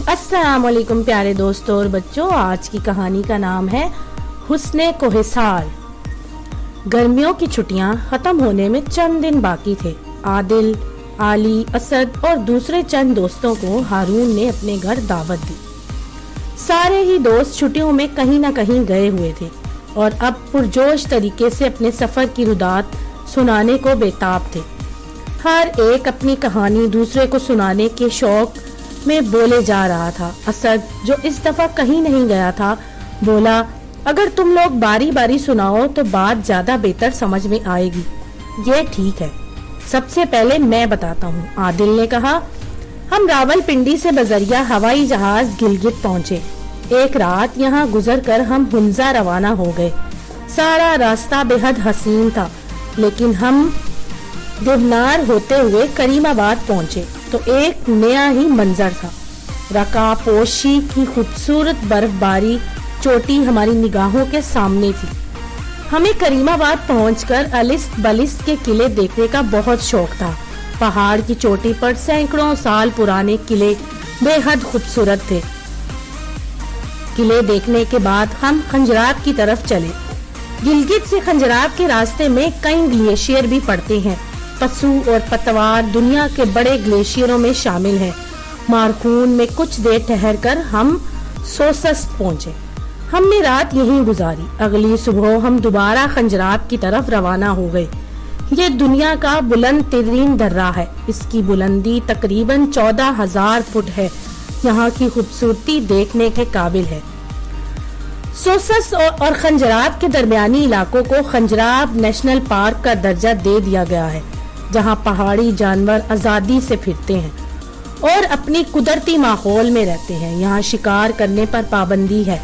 अस्सलाम वालेकुम प्यारे दोस्तों और बच्चों, आज की कहानी का नाम है हुस्ने कोहिसार। गर्मियों की छुट्टियां खत्म होने में चंद दिन बाकी थे। आदिल, आली, असद और दूसरे चंद दोस्तों को हारून ने अपने घर दावत दी। सारे ही दोस्त छुट्टियों में कहीं न कहीं गए हुए थे और अब पुरजोश तरीके से अपने सफर की रुदात सुनाने को बेताब थे। हर एक अपनी कहानी दूसरे को सुनाने के शौक में बोले जा रहा था। असद, जो इस दफा कहीं नहीं गया था, बोला, अगर तुम लोग बारी बारी सुनाओ तो बात ज्यादा बेहतर समझ में आएगी। ये ठीक है, सबसे पहले मैं बताता हूँ। आदिल ने कहा, हम रावलपिंडी से बजरिया हवाई जहाज गिलगित पहुँचे। एक रात यहाँ गुजर कर हम हुंजा रवाना हो गए। सारा रास्ता बेहद हसीन था, लेकिन हम देवनार होते हुए करीमाबाद पहुँचे तो एक नया ही मंजर था। रका पोशी की खूबसूरत बर्फबारी चोटी हमारी निगाहों के सामने थी। हमें करीमाबाद पहुंचकर अलिस्त बलिस्त के किले देखने का बहुत शौक था। पहाड़ की चोटी पर सैकड़ों साल पुराने किले बेहद खूबसूरत थे। किले देखने के बाद हम खंजराब की तरफ चले। गिलगित से खंजराब के रास्ते में कई ग्लेशियर भी पड़ते हैं। पसू और पतवार दुनिया के बड़े ग्लेशियरों में शामिल हैं। मारकून में कुछ देर ठहरकर हम सोसस पहुंचे। हमने रात यहीं गुजारी। अगली सुबह हम दोबारा खंजराब की तरफ रवाना हो गए। ये दुनिया का बुलंद तरीन दर्रा है। इसकी बुलंदी तकरीबन 14,000 फुट है। यहाँ की खूबसूरती देखने के काबिल है। सोसस और खंजराब के दरमियानी इलाकों को खंजराब नेशनल पार्क का दर्जा दे दिया गया है, जहाँ पहाड़ी जानवर आजादी से फिरते हैं और अपनी कुदरती माहौल में रहते हैं। यहाँ शिकार करने पर पाबंदी है।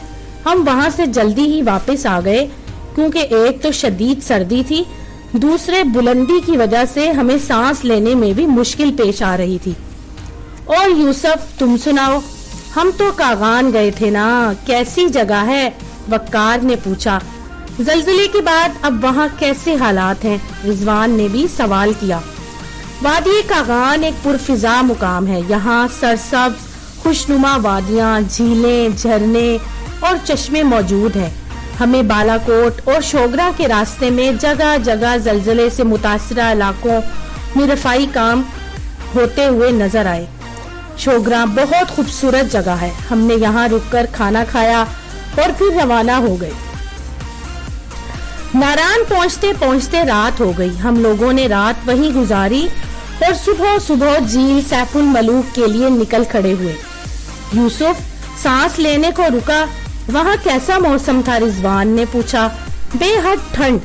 हम वहाँ से जल्दी ही वापस आ गए क्योंकि एक तो शदीद सर्दी थी, दूसरे बुलंदी की वजह से हमें सांस लेने में भी मुश्किल पेश आ रही थी। और यूसुफ, तुम सुनाओ, हम तो कागान गए थे ना, कैसी जगह है? वक्कार ने पूछा। जल्जले के बाद अब वहाँ कैसे हालात हैं? रिजवान ने भी सवाल किया। वादी कागान एक पुरफिजा मुकाम है। यहाँ सरसब्ज खुशनुमा वादियाँ, झीलें, झरने और चश्मे मौजूद हैं। हमें बालाकोट और शोगरा के रास्ते में जगह जगह जल्जले से मुतासरा इलाकों में रफाई काम होते हुए नजर आए। शोगरा बहुत खूबसूरत जगह है। हमने यहाँ रुककर खाना खाया और फिर रवाना हो गए। नारान पहुँचते पहुँचते रात हो गई। हम लोगों ने रात वहीं गुजारी और सुबह सुबह झील सैफुल मलूक के लिए निकल खड़े हुए। यूसुफ सांस लेने को रुका। वहाँ कैसा मौसम था? रिजवान ने पूछा। बेहद ठंड।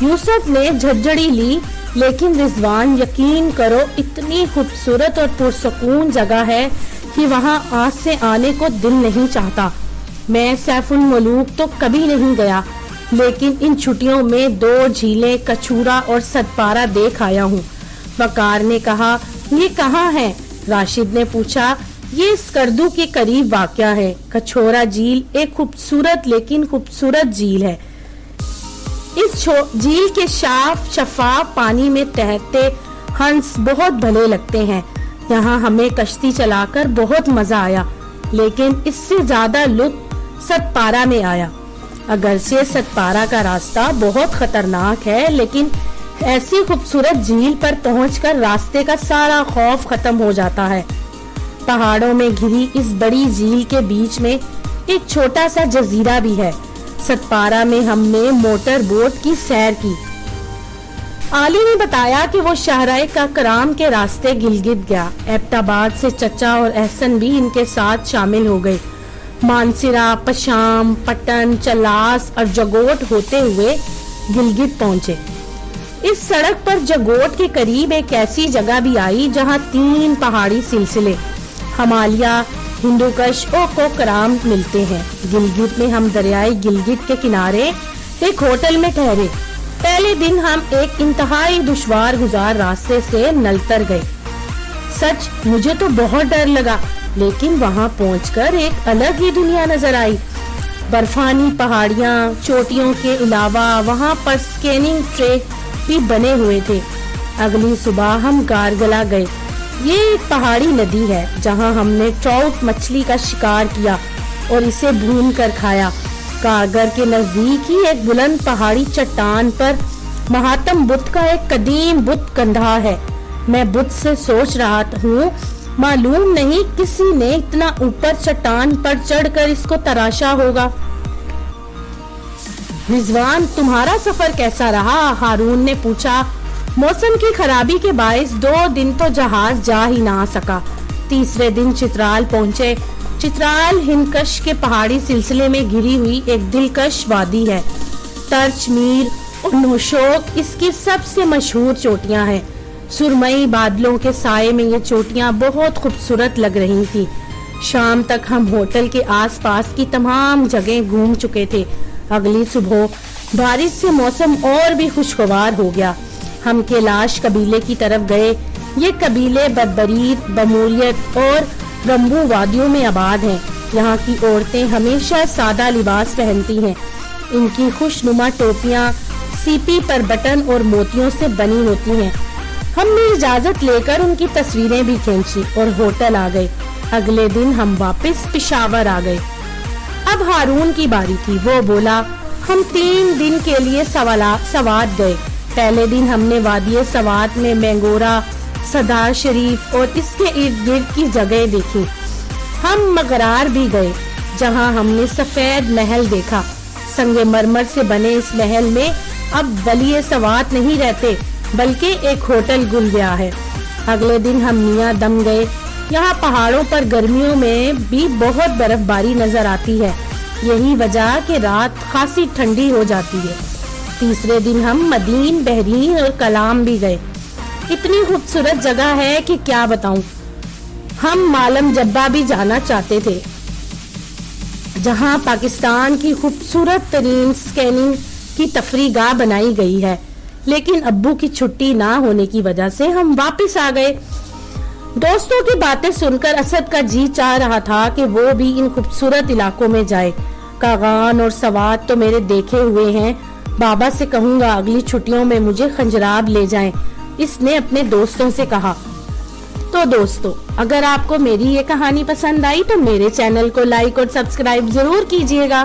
यूसुफ ने झज्जड़ी ली, लेकिन रिजवान, यकीन करो, इतनी खूबसूरत और पुरसकून जगह है कि वहाँ आज से आने को दिल नहीं चाहता। मैं सैफुल मलूक तो कभी नहीं गया, लेकिन इन छुट्टियों में 2 झीलें, कछूरा और सतपारा देख आया हूँ। वकार ने कहा, ये कहाँ है? राशिद ने पूछा। ये स्कर्दू के करीब वाक़या है। कछोरा झील एक खूबसूरत लेकिन खूबसूरत झील है। इस झील के साफ शफाफ पानी में तैरते हंस बहुत भले लगते हैं। यहाँ हमें कश्ती चलाकर बहुत मजा आया, लेकिन इससे ज्यादा लुत्फ सतपारा में आया। अगरचे सतपारा का रास्ता बहुत खतरनाक है, लेकिन ऐसी खूबसूरत झील पर पहुंचकर रास्ते का सारा खौफ खत्म हो जाता है। पहाड़ों में घिरी इस बड़ी झील के बीच में एक छोटा सा जजीरा भी है। सतपारा में हमने मोटर बोट की सैर की। आली ने बताया कि वो शाहराए का कराम के रास्ते गिलगित गया। एबटाबाद से चचा और एहसन भी इनके साथ शामिल हो गए। मानसिरा, पशाम, पटन, चलास और जगोट होते हुए गिलगित पहुंचे। इस सड़क पर जगोट के करीब एक ऐसी जगह भी आई जहां 3 पहाड़ी सिलसिले हिमालय, हिंदुकश और कोकराम मिलते हैं। गिलगित में हम दरियाई गिलगित के किनारे एक होटल में ठहरे। पहले दिन हम एक इंतहाई दुश्वार गुजार रास्ते से नलतर गए। सच, मुझे तो बहुत डर लगा, लेकिन वहाँ पहुंचकर एक अलग ही दुनिया नजर आई। बर्फानी पहाड़ियाँ, चोटियों के अलावा वहाँ पर स्केनिंग ट्रैक भी बने हुए थे। अगली सुबह हम गारगला गए। یہ ایک پہاڑی ندی ہے جہاں ہم نے ٹراؤٹ مچھلی کا شکار کیا اور اسے بھون کر کھایا۔ کارگر کے نزدیک ہی ایک بلند پہاڑی چٹان پر مہاتم بدھ کا ایک قدیم بت کندھا ہے۔ میں بدھ سے سوچ رہا ہوں، معلوم نہیں کسی نے اتنا اوپر چٹان پر چڑھ کر اس کو تراشا ہوگا۔ رضوان، تمہارا سفر کیسا رہا؟ ہارون نے پوچھا۔ موسم کی خرابی کے باعث 2 دن تو جہاز جا ہی نہ سکا۔ تیسرے دن چترال پہنچے۔ چترال ہندکش کے پہاڑی سلسلے میں گھری ہوئی ایک دلکش وادی ہے۔ ترچ میر اور نوشوک اس کی سب سے مشہور چوٹیاں ہیں۔ سرمئی بادلوں کے سائے میں یہ چوٹیاں بہت خوبصورت لگ رہی تھی۔ شام تک ہم ہوٹل کے آس پاس کی تمام جگہیں گھوم چکے تھے۔ اگلی صبح بارش سے موسم اور بھی خوشگوار ہو گیا۔ ہم کیلاش قبیلے کی طرف گئے۔ یہ قبیلے بربریت، بموریت اور رمبو وادیوں میں آباد ہیں۔ یہاں کی عورتیں ہمیشہ سادہ لباس پہنتی ہیں۔ ان کی خوش نما ٹوپیاں سیپی پر بٹن اور موتیوں سے بنی ہوتی ہیں۔ ہم نے اجازت لے کر ان کی تصویریں بھی کھینچی اور ہوٹل آ گئے۔ اگلے دن ہم واپس پشاور آ گئے۔ اب ہارون کی باری تھی۔ وہ بولا، ہم 3 دن کے لیے سوات گئے۔ پہلے دن ہم نے وادی سوات میں مینگورا، صدار شریف اور اس کے ارد گرد کی جگہ دیکھی۔ ہم مغرار بھی گئے جہاں ہم نے سفید محل دیکھا۔ سنگ مرمر سے بنے اس محل میں اب ولی سوات نہیں رہتے بلکہ ایک ہوٹل گل گیا ہے۔ اگلے دن ہم میاں دم گئے۔ یہاں پہاڑوں پر گرمیوں میں بھی بہت برف باری نظر آتی ہے۔ یہی وجہ کہ رات خاصی ٹھنڈی ہو جاتی ہے۔ تیسرے دن ہم مدین، بحرین اور کلام بھی گئے۔ اتنی خوبصورت جگہ ہے کہ کیا بتاؤں۔ ہم مالم جبہ بھی جانا چاہتے تھے جہاں پاکستان کی خوبصورت ترین سکیننگ کی تفریح گاہ بنائی گئی ہے، لیکن ابو کی چھٹی نہ ہونے کی وجہ سے ہم واپس آ گئے۔ دوستوں کی باتیں سن کر اسد کا جی چاہ رہا تھا کہ وہ بھی ان خوبصورت علاقوں میں جائے۔ کاغان اور سوات تو میرے دیکھے ہوئے ہیں، بابا سے کہوں گا اگلی چھٹیوں میں مجھے خنجراب لے جائیں، اس نے اپنے دوستوں سے کہا۔ تو دوستو، اگر آپ کو میری یہ کہانی پسند آئی تو میرے چینل کو لائک اور سبسکرائب ضرور کیجیے گا۔